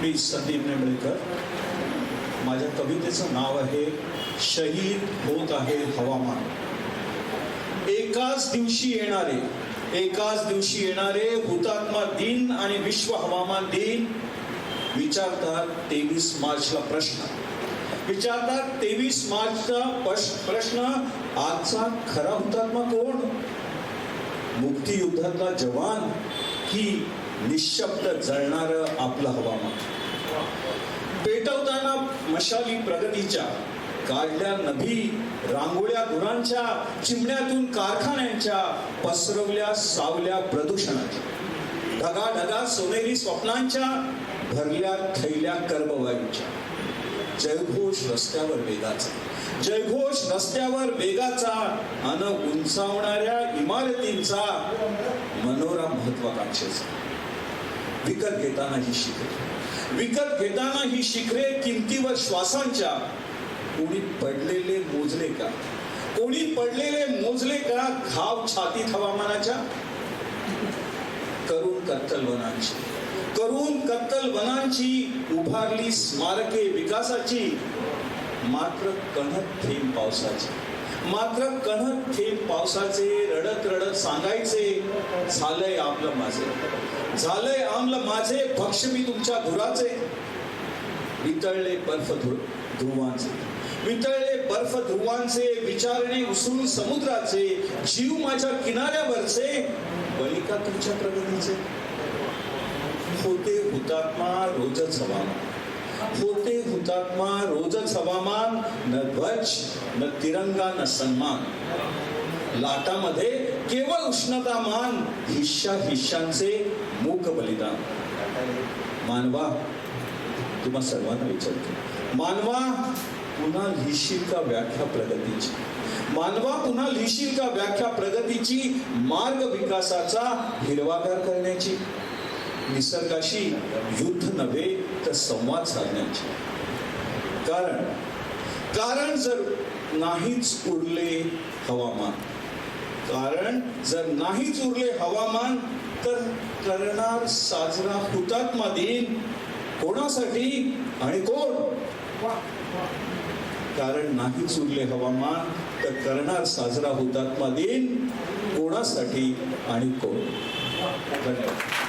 मी संदीप नेमळेकर. माझ्या कवितेचं नाव आहे शहीद होत आहे हवामान. एकाच दिवशी येणारे हुतात्मा दिन आणि विश्व हवामान दिन विचारतात 23 मार्चला प्रश्न. विचारतात 23 मार्चचा प्रश्न, आजचा खरा हुतात्मा कोण? मुक्तियुद्धातला जवान की निशब्द जळणारं आपलं हवामान? पेटवताना मशाली प्रगतीच्या, काढल्या नभी रांगोळ्या गुरांच्या, चिमण्यातून कारखान्यांच्या, पसरवल्या सावल्या प्रदूषणाच्या, ढगाढगा सोनेरी स्वप्नांच्या, भरल्या थैल्या कर्मवायूच्या. जयघोष रस्त्यावर वेगाचा, अन उंचावणाऱ्या इमारतींचा, मनोरा महत्वाकांक्षेचा. विकत घेताना ही शिखरे किमतीवर श्वासांच्या. कोणी पडलेले मोजले का घाव छातीत हवामानाच्या? करून कत्तल वनांची उभारली स्मारके विकासाची. मात्र कणत थेंब पावसाचे रडत रडत सांगायचे, झालंय आमलं माझे भक्ष्य मी तुमच्या धुराचे. वितळले बर्फ ध्रुवांचे, विचारणे उसळून समुद्राचे, जीव माझ्या किनाऱ्यावरचे, बळी का तुमच्या प्रगतीचे? होते हुतात्मा रोजच हवामान. न ध्वज न तिरंगा न सन्मान. लाटामध्ये केवळ उष्णतामान, हिश्यांचे मूक बलिदान. मानवा, तुम्हा सर्वांना विचारतो, मानवा पुन्हा लिहिशील का व्याख्या प्रगतीची? मार्ग विकासाचा हिरवागार करण्याची. निसर्गाशी युद्ध नव्हे तर संवाद साधण्याची. कारण जर नाहीच उरले हवामान, तर करणार साजरा हुतात्मा दिन कोणासाठी आणि कोण? कारण नाहीच उरले हवामान, तर करणार साजरा हुतात्मा दिन कोणासाठी आणि कोण? धन्यवाद.